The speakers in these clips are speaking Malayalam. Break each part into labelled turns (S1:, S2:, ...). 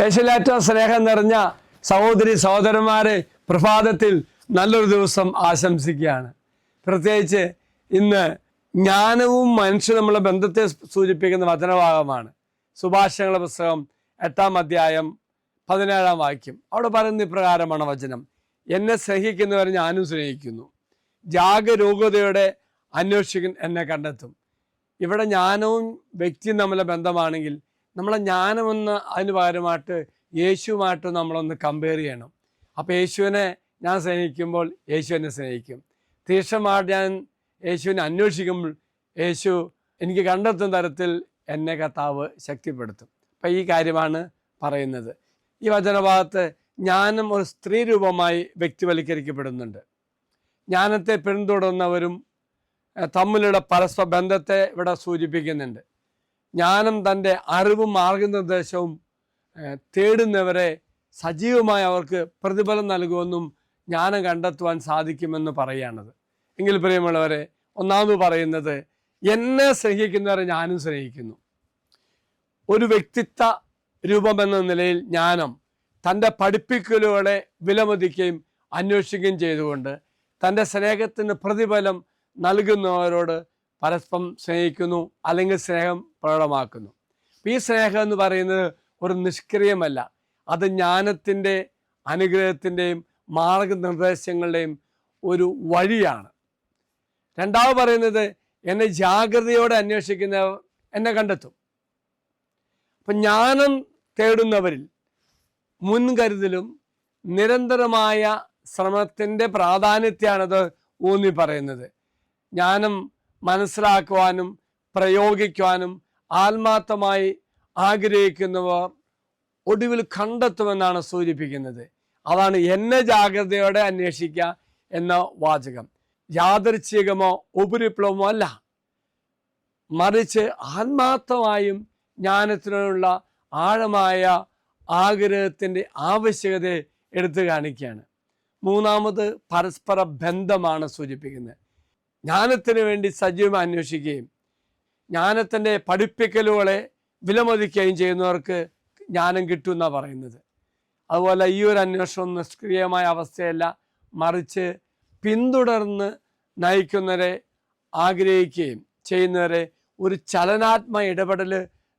S1: യേശുവിലേറ്റവും സ്നേഹം നിറഞ്ഞ സഹോദരി സഹോദരന്മാരെ, പ്രഭാതത്തിൽ നല്ലൊരു ദിവസം ആശംസിക്കുകയാണ്. പ്രത്യേകിച്ച് ഇന്ന് ജ്ഞാനവും മനുഷ്യനും തമ്മിലുള്ള ബന്ധത്തെ സൂചിപ്പിക്കുന്ന വചനഭാഗമാണ്. സുഭാഷിതങ്ങളുടെ പുസ്തകം 8-ാം അധ്യായം 17-ാം വാക്യം. അവിടെ പറയുന്ന ഇപ്രകാരമാണ് വചനം: എന്നെ സ്നേഹിക്കുന്നവരെ ഞാനും സ്നേഹിക്കുന്നു, ജാഗരൂകതയോടെ അന്വേഷിക്കുന്ന എന്നെ കണ്ടെത്തും. ഇവിടെ ജ്ഞാനവും വ്യക്തിയും തമ്മിലുള്ള ബന്ധമാണെങ്കിൽ നമ്മളെ ജ്ഞാനമെന്ന് അതിന് പകരമായിട്ട് യേശുവുമായിട്ട് നമ്മളൊന്ന് കമ്പയർ ചെയ്യണം. അപ്പോൾ യേശുവിനെ ഞാൻ സ്നേഹിക്കുമ്പോൾ യേശു എന്നെ സ്നേഹിക്കും. തീക്ഷണമായിട്ട് ഞാൻ യേശുവിനെ അന്വേഷിക്കുമ്പോൾ യേശു എനിക്ക് കണ്ടെത്തുന്ന തരത്തിൽ എന്നെ കർത്താവ് ശക്തിപ്പെടുത്തും. അപ്പം ഈ കാര്യമാണ് പറയുന്നത്. ഈ വചനഭാഗത്ത് ജ്ഞാനം ഒരു സ്ത്രീ രൂപമായി വ്യക്തിവൽക്കരിക്കപ്പെടുന്നുണ്ട്. ജ്ഞാനത്തെ പിന്തുടർന്നവരും തമ്മിലുള്ള പരസ്പര ബന്ധത്തെ ഇവിടെ സൂചിപ്പിക്കുന്നുണ്ട്. ജ്ഞാനം തൻ്റെ അറിവും മാർഗനിർദ്ദേശവും തേടുന്നവരെ സജീവമായി അവർക്ക് പ്രതിഫലം നൽകുമെന്നും ജ്ഞാനം കണ്ടെത്തുവാൻ സാധിക്കുമെന്ന് പറയുകയാണത്. എങ്കിൽ പ്രിയമുള്ളവരെ, ഒന്നാമത് പറയുന്നത് എന്നെ സ്നേഹിക്കുന്നവരെ ഞാനും സ്നേഹിക്കുന്നു. ഒരു വ്യക്തിത്വ രൂപമെന്ന നിലയിൽ ജ്ഞാനം തൻ്റെ പഠിപ്പിക്കലുകളെ വിലമതിക്കുകയും അന്വേഷിക്കുകയും ചെയ്തുകൊണ്ട് തൻ്റെ സ്നേഹത്തിന് പ്രതിഫലം നൽകുന്നവരോട് പരസ്പരം സ്നേഹിക്കുന്നു, അല്ലെങ്കിൽ സ്നേഹം പ്രകടമാക്കുന്നു. ഈ സ്നേഹം എന്ന് പറയുന്നത് ഒരു നിഷ്ക്രിയമല്ല, അത് ജ്ഞാനത്തിൻ്റെ അനുഗ്രഹത്തിൻ്റെയും മാർഗനിർദ്ദേശങ്ങളുടെയും ഒരു വഴിയാണ്. രണ്ടാമത് പറയുന്നത് എന്നെ ജാഗ്രതയോടെ അന്വേഷിക്കുന്നവർ എന്നെ കണ്ടെത്തും. അപ്പം ജ്ഞാനം തേടുന്നവരിൽ മുൻകരുതലും നിരന്തരമായ ശ്രമത്തിൻ്റെ പ്രാധാന്യത്തെയാണത് ഊന്നി പറയുന്നത്. ജ്ഞാനം മനസ്സിലാക്കുവാനും പ്രയോഗിക്കുവാനും ആത്മാർത്ഥമായി ആഗ്രഹിക്കുന്നവർ ഒടുവിൽ കണ്ടെത്തുമെന്നാണ് സൂചിപ്പിക്കുന്നത്. അതാണ് എന്നെ ജാഗ്രതയോടെ അന്വേഷിക്കുക എന്ന വാചകം. യാദൃച്ഛികമോ ഉപരിപ്ലവമോ അല്ല, മറിച്ച് ആത്മാർത്ഥമായും ജ്ഞാനത്തിനുള്ള ആഴമായ ആഗ്രഹത്തിൻ്റെ ആവശ്യകതയെ എടുത്തു കാണിക്കുകയാണ്. മൂന്നാമത് പരസ്പര ബന്ധമാണ് സൂചിപ്പിക്കുന്നത്. ജ്ഞാനത്തിന് വേണ്ടി സജീവമായി അന്വേഷിക്കുകയും ജ്ഞാനത്തിൻ്റെ പഠിപ്പിക്കലുകളെ വിലമതിക്കുകയും ചെയ്യുന്നവർക്ക് ജ്ഞാനം കിട്ടുമെന്നാണ് പറയുന്നത്. അതുപോലെ ഈ ഒരു അന്വേഷണം നിഷ്ക്രിയമായ അവസ്ഥയല്ല, മറിച്ച് പിന്തുടർന്ന് നയിക്കുന്നവരെ ആഗ്രഹിക്കുകയും ചെയ്യുന്നവരെ ഒരു ചലനാത്മക ഇടപെടൽ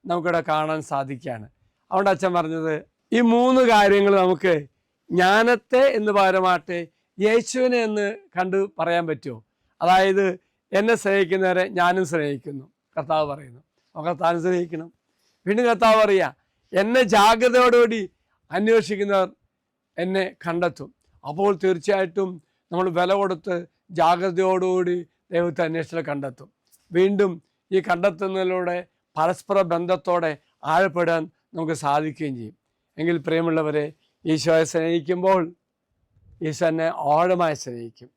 S1: നമുക്കിവിടെ കാണാൻ സാധിക്കുകയാണ്. അതുകൊണ്ട് അച്ഛൻ പറഞ്ഞത് ഈ മൂന്ന് കാര്യങ്ങൾ നമുക്ക് ജ്ഞാനത്തെ എന്ന് പകരമായിട്ട് യേശുവിനെ എന്ന് കണ്ടു പറയാൻ പറ്റുമോ? അതായത് എന്നെ സ്നേഹിക്കുന്നവരെ ഞാനും സ്നേഹിക്കുന്നു, കർത്താവ് പറയുന്നു. കർത്താവ് സ്നേഹിക്കണം. വീണ്ടും കർത്താവ് പറയുക, എന്നെ ജാഗ്രതയോടുകൂടി അന്വേഷിക്കുന്നവർ എന്നെ കണ്ടെത്തും. അപ്പോൾ തീർച്ചയായിട്ടും നമ്മൾ വില കൊടുത്ത് ജാഗ്രതയോടുകൂടി ദൈവത്തെ അന്വേഷണം കണ്ടെത്തും. വീണ്ടും ഈ കണ്ടെത്തുന്നതിലൂടെ പരസ്പര ബന്ധത്തോടെ ആഴപ്പെടാൻ നമുക്ക് സാധിക്കുകയും ചെയ്യും. എങ്കിൽ പ്രിയമുള്ളവരെ, ഈശോയെ സ്നേഹിക്കുമ്പോൾ ഈശോ എന്നെ ആഴമായി സ്നേഹിക്കും.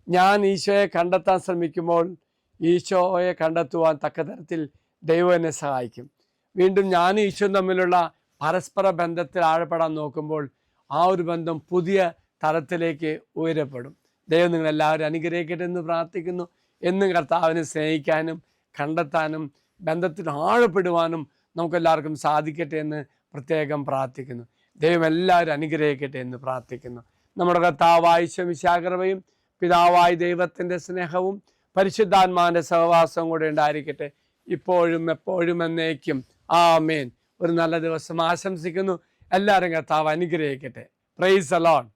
S1: ഞാൻ ഈശോയെ കണ്ടെത്താൻ ശ്രമിക്കുമ്പോൾ ഈശോയെ കണ്ടെത്തുവാൻ തക്ക തരത്തിൽ ദൈവം എന്നെ സഹായിക്കും. വീണ്ടും ഞാൻ ഈശോയും തമ്മിലുള്ള പരസ്പര ബന്ധത്തിൽ ആഴപ്പെടാൻ നോക്കുമ്പോൾ ആ ഒരു ബന്ധം പുതിയ തലത്തിലേക്ക് ഉയരപ്പെടും. ദൈവം നിങ്ങളെല്ലാവരും അനുഗ്രഹിക്കട്ടെ എന്ന് പ്രാർത്ഥിക്കുന്നു. എന്നും കർത്താവിനെ സ്നേഹിക്കാനും കണ്ടെത്താനും ബന്ധത്തിൽ ആഴപ്പെടുവാനും നമുക്കെല്ലാവർക്കും സാധിക്കട്ടെ എന്ന് പ്രത്യേകം പ്രാർത്ഥിക്കുന്നു. ദൈവം എല്ലാവരും അനുഗ്രഹിക്കട്ടെ എന്ന് പ്രാർത്ഥിക്കുന്നു. നമ്മുടെ കർത്താവായ ഈശോ മിശിഹായുടെ പിതാവായ ദൈവത്തിൻ്റെ സ്നേഹവും പരിശുദ്ധാത്മാവിൻ്റെ സഹവാസവും കൂടെ ഉണ്ടായിരിക്കട്ടെ, ഇപ്പോഴും എപ്പോഴും എന്നേക്കും. ആമേൻ. ഒരു നല്ല ദിവസം ആശംസിക്കുന്നു. എല്ലാവരും കർത്താവ് അനുഗ്രഹിക്കട്ടെ. Praise the Lord.